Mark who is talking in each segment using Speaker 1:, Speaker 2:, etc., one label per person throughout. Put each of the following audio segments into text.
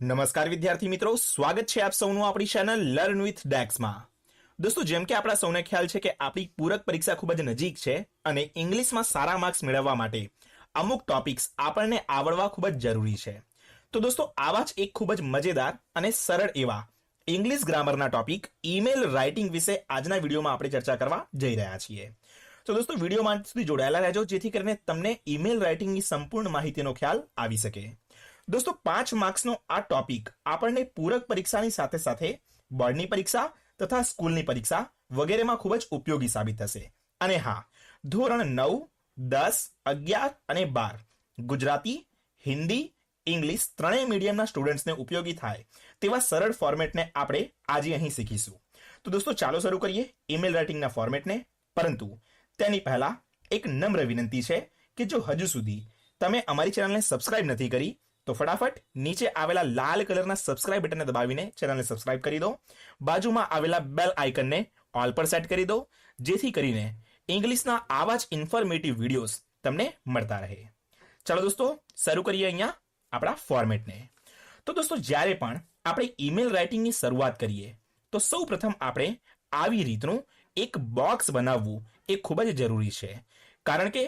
Speaker 1: નમસ્કાર વિદ્યાર્થી મિત્રો, સ્વાગત છે આપ સૌનું આપણી ચેનલ લર્ન વિથ ડેક્સમાં। દોસ્તો, જેમ કે આપણા સૌને ખ્યાલ છે કે આપણી પૂરક પરીક્ષા ખૂબ જ નજીક છે અને ઇંગ્લિશમાં સારા માર્ક્સ મેળવવા માટે અમુક ટોપિક્સ આપણને આવડવા ખૂબ જ જરૂરી છે। તો દોસ્તો, આવા જ એક ખૂબ જ મજેદાર અને સરળ એવા ઇંગ્લિશ ગ્રામરના ટોપિક ઈમેલ રાઇટિંગ વિશે આજના વિડીયોમાં આપણે ચર્ચા કરવા જઈ રહ્યા છીએ। તો દોસ્તો, વિડીયોમાં સુધી જોડાયેલા રહેજો જેથી કરીને તમને ઈમેલ રાઇટિંગની સંપૂર્ણ માહિતીનો ખ્યાલ આવી શકે। દોસ્તો, 5 માર્ક્સનો આ ટોપિક આપણને પૂરક પરીક્ષાની સાથે સાથે બોર્ડની પરીક્ષા તથા સ્કૂલની પરીક્ષા વગેરેમાં ખૂબ જ ઉપયોગી સાબિત થશે। અને હા, ધોરણ 9, 10, 11 અને 12 ગુજરાતી, હિન્દી, ઇંગ્લિશ ત્રણેય મીડિયમના સ્ટુડન્ટ્સને ઉપયોગી થાય તેવા સરળ ફોર્મેટને આપણે આજે અહીં શીખીશું। તો દોસ્તો, ચાલો શરૂ કરીએ ઈમેલ રાઇટિંગના ફોર્મેટને। પરંતુ તેની પહેલા એક નમ્ર વિનંતી છે કે જો હજુ સુધી તમે અમારી ચેનલને સબસ્ક્રાઇબ નથી કરી તો ફટાફટ નીચે આવેલા લાલ કલરના સબસ્ક્રાઇબ બટનને દબાવીને ચેનલને સબસ્ક્રાઇબ કરી દો। બાજુમાં આવેલા બેલ આઇકનને ઓલ પર સેટ કરી દો જેથી કરીને ઇંગ્લિશના આવા જ ઇન્ફોર્મેટિવ વિડીયોઝ તમને મળતા રહે। ચાલો દોસ્તો, શરૂ કરીએ અહીંયા આપણા ફોર્મેટને। તો દોસ્તો, જ્યારે પણ આપણે ઈમેલ રાઇટિંગની શરૂઆત કરીએ તો સૌ પ્રથમ આપણે આવી રીતનું એક બોક્સ બનાવવું એ ખૂબ જ જરૂરી છે, કારણ કે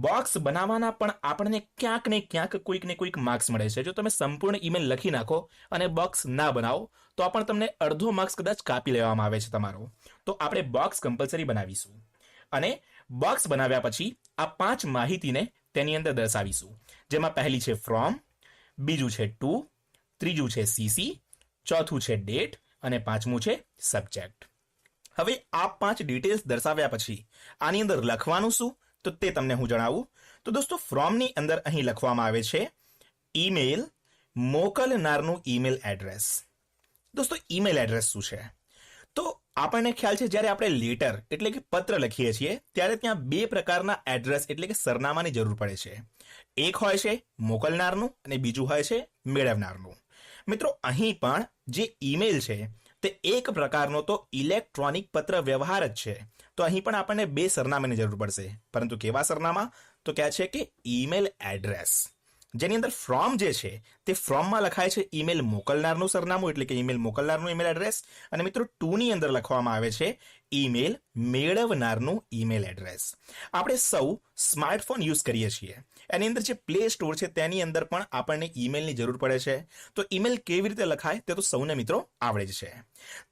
Speaker 1: બોક્સ બનાવવાના પણ આપણને ક્યાંક ને ક્યાંક કોઈક ને કોઈક માર્ક્સ મળે છે। જો તમે સંપૂર્ણ ઈમેલ લખી નાખો અને બોક્સ ના બનાવો તો પણ તમને અડધો માર્ક્સ કદાચ કાપી લેવામાં આવે છે તમારો। તો આપણે બોક્સ કમ્પલસરી બનાવીશું અને બોક્સ બનાવ્યા પછી આ 5 માહિતીને તેની અંદર દર્શાવીશું, જેમાં પહેલી છે ફ્રોમ, બીજું છે ટુ, ત્રીજું છે સીસી, ચોથું છે ડેટ અને પાંચમું છે સબ્જેક્ટ। હવે આ 5 ડિટેલ્સ દર્શાવ્યા પછી આની અંદર લખવાનું શું તો તે તમને હું જણાવું। તો દોસ્તો, ફ્રોમની અંદર અહીં લખવામાં આવે છે ઈમેલ મોકલનારનું ઈમેલ એડ્રેસ। દોસ્તો, ઈમેલ એડ્રેસ શું છે તો આપણને ખ્યાલ છે જ્યારે આપણે લેટર એટલે કે પત્ર લખીએ છીએ ત્યારે ત્યાં 2 પ્રકારના એડ્રેસ એટલે કે સરનામાની જરૂર પડે છે। એક હોય છે મોકલનારનું અને બીજું હોય છે મેળવનારનું। મિત્રો, અહીં પણ જે ઈમેલ છે તે એક પ્રકારનો તો ઇલેક્ટ્રોનિક પત્ર વ્યવહાર જ છે, તો અહીં પણ આપણને 2 સરનામાની જરૂર પડશે, પરંતુ કેવા સરનામા તો કહે છે કે ઈમેલ એડ્રેસ, જેની અંદર ફ્રોમ જે છે તે ફ્રોમમાં લખાય છે ઈમેલ મોકલનારનું સરનામું એટલે કે ઈમેલ મોકલનારનું ઈમેલ એડ્રેસ, અને મિત્રો ટુની અંદર લખવામાં આવે છે ઈમેલ મેળવનારનું ઈમેલ એડ્રેસ। આપણે સૌ સ્માર્ટફોન યુઝ કરીએ છીએ, એની અંદર જે પ્લે સ્ટોર છે તેની અંદર પણ આપણને ઈમેલની જરૂર પડે છે, તો ઈમેલ કેવી રીતે લખાય તે તો સૌને મિત્રો આવડે જ છે।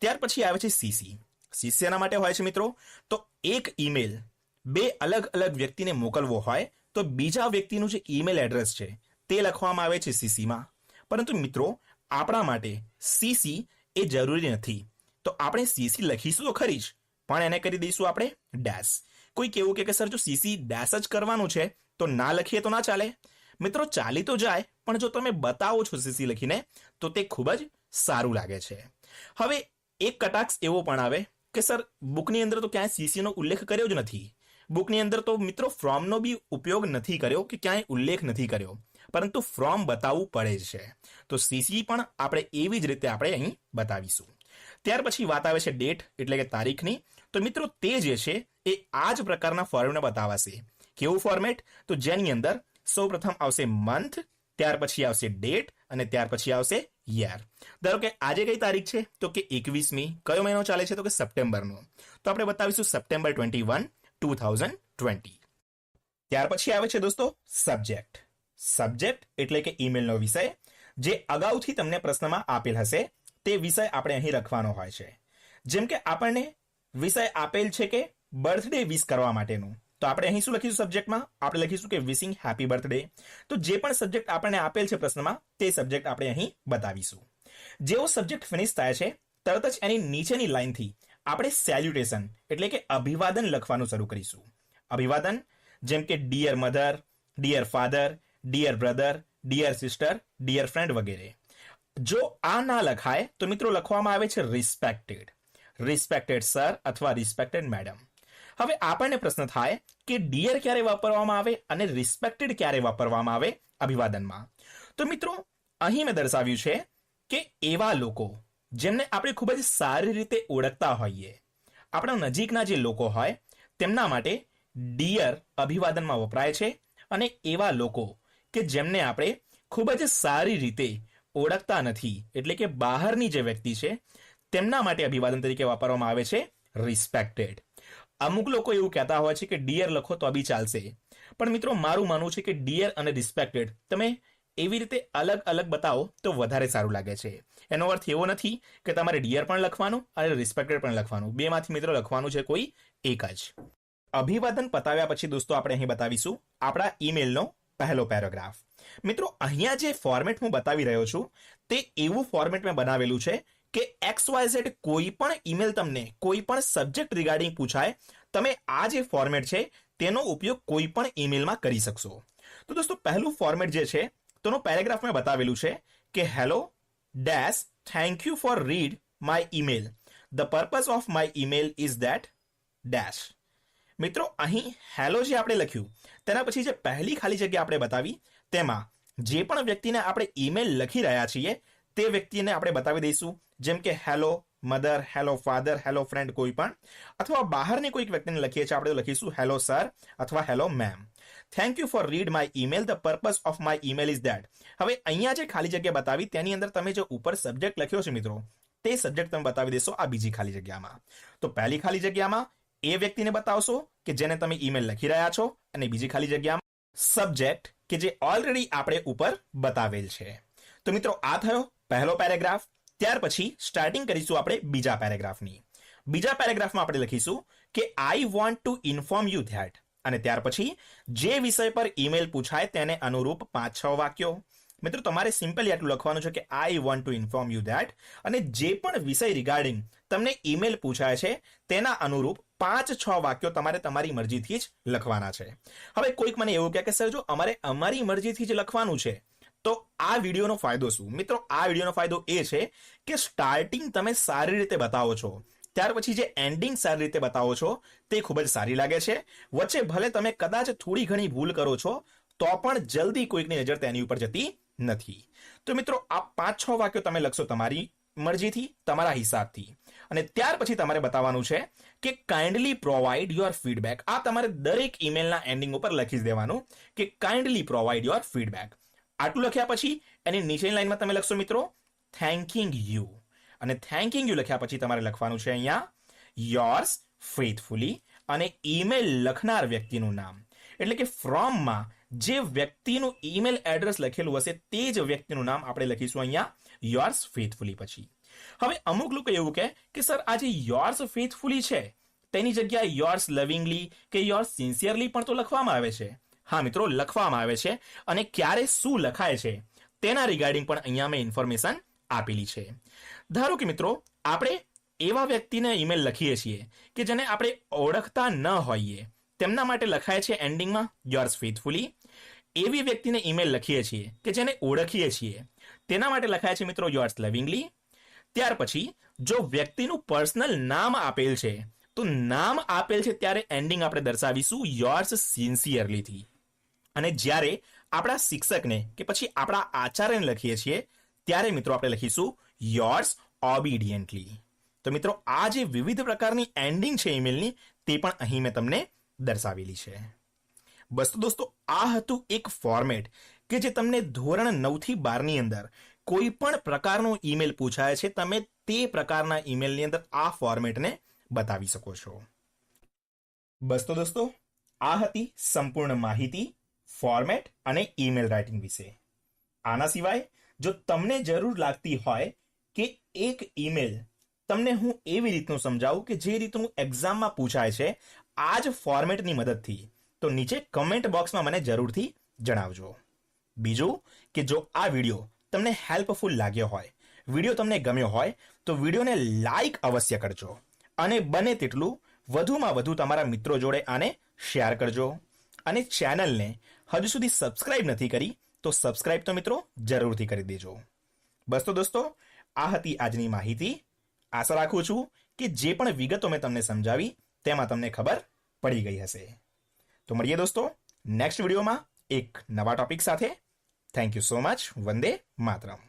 Speaker 1: ત્યાર પછી આવે છે સીસી। સીસી એના માટે હોય છે મિત્રો, તો એક ઈમેલ 2 અલગ અલગ વ્યક્તિને મોકલવો હોય તો બીજા વ્યક્તિનું જે ઈમેલ એડ્રેસ છે તે લખવામાં આવે છે સીસીમાં, પરંતુ મિત્રો આપણા માટે સીસી એ જરૂરી નથી, તો આપણે સીસી લખીશું તો ખરી જ, પણ એને કરી દઈશું આપણે ડેશ। કોઈ કેવું કે સર જો સીસી ડેશ જ કરવાનું છે તો ના લખીએ તો ના ચાલે? મિત્રો, ચાલી તો જાય, પણ જો તમે બતાવો છો સીસી લખીને તો તે ખૂબ જ સારું લાગે છે। હવે એક કટાક્ષ એવો પણ આવે કે સર બુકની અંદર તો ક્યાંય સીસીનો ઉલ્લેખ કર્યો જ નથી, બુકની અંદર તો મિત્રો ફ્રોમનો બી ઉપયોગ નથી કર્યો કે ક્યાંય ઉલ્લેખ નથી કર્યો, પરંતુ ફ્રોમ બતાવવું પડે જ છે, તો સીસી પણ આપણે એવી જ રીતે આપણે અહીં બતાવીશું। ત્યાર પછી વાત આવે છે ડેટ એટલે કે તારીખની, તો મિત્રો તે જે છે એ આ જ પ્રકારના ફોર્મેટમાં બતાવાશે। કેવું ફોર્મેટ તો જેની અંદર સૌ પ્રથમ આવશે મંથ, ત્યાર પછી આવશે ડેટ અને ત્યાર પછી આવશે યર। ધારો કે આજે કઈ તારીખ છે તો કે 21મી, કયો મહિનો ચાલે છે તો કે સપ્ટેમ્બરનો, તો આપણે બતાવીશું સપ્ટેમ્બર 21, 2020। ત્યાર પછી આવે છે દોસ્તો સબ્જેક્ટ। સબ્જેક્ટ એટલે કે ઈમેલનો વિષય, જે અગાઉથી તમને પ્રશ્નમાં આપેલ હશે તે વિષય આપણે અહીં લખવાનો હોય છે। જેમ કે આપણને વિષય આપેલ છે કે બર્થડે વિશ કરવા માટેનું, તો આપણે અહીં શું લખીશું સબ્જેક્ટમાં? આપણે લખીશું કે વિશિંગ હેપી બર્થડે। તો જે પણ સબ્જેક્ટ આપણને આપેલ છે પ્રશ્નમાં તે સબ્જેક્ટ આપણે અહીં બતાવીશું। જેવો સબ્જેક્ટ ફિનિશ થાય છે તરત જ એની નીચેની લાઈનથી આપણે સેલ્યુટેશન એટલે કે અભિવાદન લખવાનું શરૂ કરીશું। અભિવાદન જેમ કે dear mother, dear father, dear brother, dear sister, dear friend વગેરે। જો આ ના લખાય તો મિત્રો લખવામાં આવે છે રિસ્પેક્ટેડ, રિસ્પેક્ટેડ સર અથવા રિસ્પેક્ટેડ મેડમ। હવે આપણને પ્રશ્ન થાય કે ડિયર ક્યારે વાપરવામાં આવે અને રિસ્પેક્ટેડ ક્યારે વાપરવામાં આવે અભિવાદનમાં? તો મિત્રો અહીં મેં દર્શાવ્યું છે કે એવા લોકો જેમને આપણે ખૂબ જ સારી રીતે ઓળખતા હોઈએ, આપણા નજીકના જે લોકો હોય તેમના માટે ડિયર અભિવાદનમાં વપરાય છે, અને એવા લોકો કે જેમને આપણે ખૂબ જ સારી રીતે ઓળખતા નથી એટલે કે બહારની જે વ્યક્તિ છે તેમના માટે અભિવાદન તરીકે વાપરવામાં આવે છે રિસ્પેક્ટેડ. અમુક લોકો એવું કહેતા હોય છે કે ડિયર લખો તો બી ચાલશે, પણ મિત્રો મારું માનવું છે કે ડિયર અને રિસ્પેક્ટેડ તમે એવી રીતે અલગ અલગ બતાવો તો વધારે સારું લાગે છે. એનો અર્થ એવો નથી કે તમારે ડિયર પણ લખવાનું અને રિસ્પેક્ટેડ પણ લખવાનું, બેમાંથી મિત્રો લખવાનું છે કોઈ એક જ. અભિવાદન પતાવ્યા પછી દોસ્તો આપણે અહીં બતાવીશું આપણા ઈમેલનો પહેલો પેરેગ્રાફ. મિત્રો અહીંયા જે ફોર્મેટ હું બતાવી રહ્યો છું તે એવું ફોર્મેટ મેં બનાવેલું છે કે XYZ કોઈ પણ ઈમેલ તમને કોઈ પણ સબ્જેક્ટ રિગાર્ડિંગ પૂછાય તમે આ જે ફોર્મેટ છે તેનો ઉપયોગ કોઈ પણ ઈમેલમાં કરી શકશો. તો દોસ્તો પહેલું ફોર્મેટ જે છે તેનો પેરેગ્રાફ મેં બતાવેલું છે કે hello dash thank you for read my email. The purpose of my email is that dash. મિત્રો અહીં હેલો જે આપણે લખ્યું તેના પછી જે પહેલી ખાલી જગ્યા આપણે બતાવી તેમાં જે પણ વ્યક્તિને આપણે ઈમેલ લખી રહ્યા છીએ તે વ્યક્તિને આપણે બતાવી દઈશું, જેમ કે hello mother, hello father, hello friend કોઈ પણ, અથવા બહારની કોઈક વ્યક્તિને લખીએ છીએ આપણે લખીશું હેલો સર અથવા hello ma'am. Thank you for read my email. The purpose of my email is that. હવે અહીંયા જે ખાલી જગ્યા બતાવી તેની અંદર તમે જે ઉપર સબ્જેક્ટ લખ્યો છે મિત્રો તે સબ્જેક્ટ તમે બતાવી દેશો આ બીજી ખાલી જગ્યામાં. તો પહેલી ખાલી જગ્યામાં એ વ્યક્તિને બતાવશો કે જેને તમે ઈમેલ લખી રહ્યા છો, અને બીજી ખાલી જગ્યામાં સબ્જેક્ટ કે જે ઓલરેડી આપણે ઉપર બતાવેલ છે. તો મિત્રો આ થયો પહેલો પેરેગ્રાફ. ત્યાર પછી સ્ટાર્ટિંગ કરીશું આપણે બીજા પેરેગ્રાફની. બીજા પેરેગ્રાફમાં આપણે લખીશું કે I want to inform you that, અને ત્યાર પછી જે વિષય પર ઈમેલ પૂછાય તેને અનુરૂપ 5-6 વાક્યો. મિત્રો તમારે સિમ્પલી આટલું લખવાનું છે કે I want to inform you that, અને જે પણ વિષય રિગાર્ડિંગ તમને ઈમેલ પૂછાય છે તેના અનુરૂપ 5-6 વાક્યો તમારે તમારી મરજીથી જ લખવાના છે. હવે કોઈક મને એવું કહે કે સર જો અમારે અમારી મરજીથી જ લખવાનું છે તો આ વિડીયોનો ફાયદો શું? મિત્રો આ વિડીયોનો ફાયદો એ છે કે સ્ટાર્ટિંગ તમે સારી રીતે બતાવો છો, ત્યાર પછી જે એન્ડિંગ સારી રીતે બતાવો છો તે ખૂબ જ સારી લાગે છે. વચ્ચે ભલે તમે કદાચ થોડી ઘણી ભૂલ કરો છો તો પણ જલ્દી કોઈકની નજર તેની ઉપર જતી નથી. તો મિત્રો આ 5-6 વાક્યો તમે લખશો તમારી મરજીથી, તમારા હિસાબથી, અને ત્યાર પછી તમારે બતાવવાનું છે કે કાઇન્ડલી પ્રોવાઈડ યોર ફીડબેક. આ તમારે દરેક ઈમેલના એન્ડિંગ ઉપર લખી જ દેવાનું કે કાઇન્ડલી પ્રોવાઈડ યોર ફીડબેક. આટલું લખ્યા પછી એની નીચેની લાઈનમાં તમે લખશો મિત્રો થેન્કિંગ યુ, અને થેન્કિંગ યુ લખ્યા પછી તમારે લખવાનું છે અહીંયા યોર્સ ફેથફુલી, અને ઈમેલ લખનાર વ્યક્તિનું નામ એટલે કે ફ્રોમમાં જે વ્યક્તિનું ઈમેલ એડ્રેસ લખેલું હશે તે જ વ્યક્તિનું નામ આપણે લખીશું અહીંયા યોર્સ ફેથફુલી પછી. હવે અમુક લોકો એવું કે સર આ જે યોર્સ ફેથફુલી છે તેની જગ્યાએ યોર્સ લવિંગલી કે યોર્સ સિન્સિયરલી પણ તો લખવામાં આવે છે. હા મિત્રો લખવામાં આવે છે, અને ક્યારે શું લખાય છે તેના રિગાર્ડિંગ પણ અહીંયા મેં ઇન્ફોર્મેશન આપેલી છે. ધારો કે મિત્રો આપણે એવા વ્યક્તિને ઈમેલ લખીએ છીએ કે જેને આપણે ઓળખતા ન હોઈએ, તેમના માટે લખાય છે એન્ડિંગમાં યોર્સ ફેથફુલી. એવી વ્યક્તિને ઈમેલ લખીએ છીએ કે જેને ઓળખીએ છીએ તેના માટે લખાય છે મિત્રો યોર્સ લવિંગલી. ત્યાર પછી જો વ્યક્તિનું પર્સનલ નામ આપેલ છે તો નામ આપેલ છે ત્યારે એન્ડિંગ આપણે દર્શાવીશું યોર્સ સિન્સિયરલીથી. અને જ્યારે આપણા શિક્ષકને કે પછી આપણા આચાર્યને લખીએ છીએ ત્યારે મિત્રો આપણે લખીશું યોર્સ ઓબિડિયન્ટલી. તો મિત્રો આ જે વિવિધ પ્રકારની એન્ડિંગ છે ઈમેલની તે પણ અહીં મેં તમને દર્શાવેલી છે. બસ તો દોસ્તો આ હતું એક ફોર્મેટ કે જે તમને ધોરણ 9 થી 12 ની અંદર કોઈ પણ પ્રકારનો ઈમેલ પૂછાય છે તમે તે પ્રકારના ઈમેલની અંદર આ ફોર્મેટને બતાવી શકો છો. બસ તો દોસ્તો આ હતી સંપૂર્ણ માહિતી ફોર્મેટ અને ઈમેલ રાઇટિંગ વિશે. આના સિવાય જો તમને જરૂર લાગતી હોય કે એક ઈમેલ તમને હું એવી રીતનું સમજાવું કે જે રીતનું એક્ઝામમાં પૂછાય છે આ જ ફોર્મેટની મદદથી, તો નીચે કમેન્ટ બોક્સમાં મને જરૂરથી જણાવજો. બીજું કે જો આ વિડીયો તમને હેલ્પફુલ લાગ્યો હોય, વિડીયો તમને ગમ્યો હોય તો વિડીયોને લાઈક અવશ્ય કરજો, અને બને તેટલું વધુમાં વધુ તમારા મિત્રો જોડે આને શેર કરજો. અને ચેનલને હજુ સુધી સબસ્ક્રાઇબ નથી કરી તો સબસ્ક્રાઇબ તો મિત્રો જરૂરથી કરી દેજો. બસ તો દોસ્તો આ હતી આજની માહિતી. આશા રાખું છું કે જે પણ વિગતો મેં તમને સમજાવી તેમાં તમને ખબર પડી ગઈ હશે. તો મળીએ દોસ્તો નેક્સ્ટ વિડીયોમાં એક નવા ટોપિક સાથે. Thank you so much. Vande Mataram.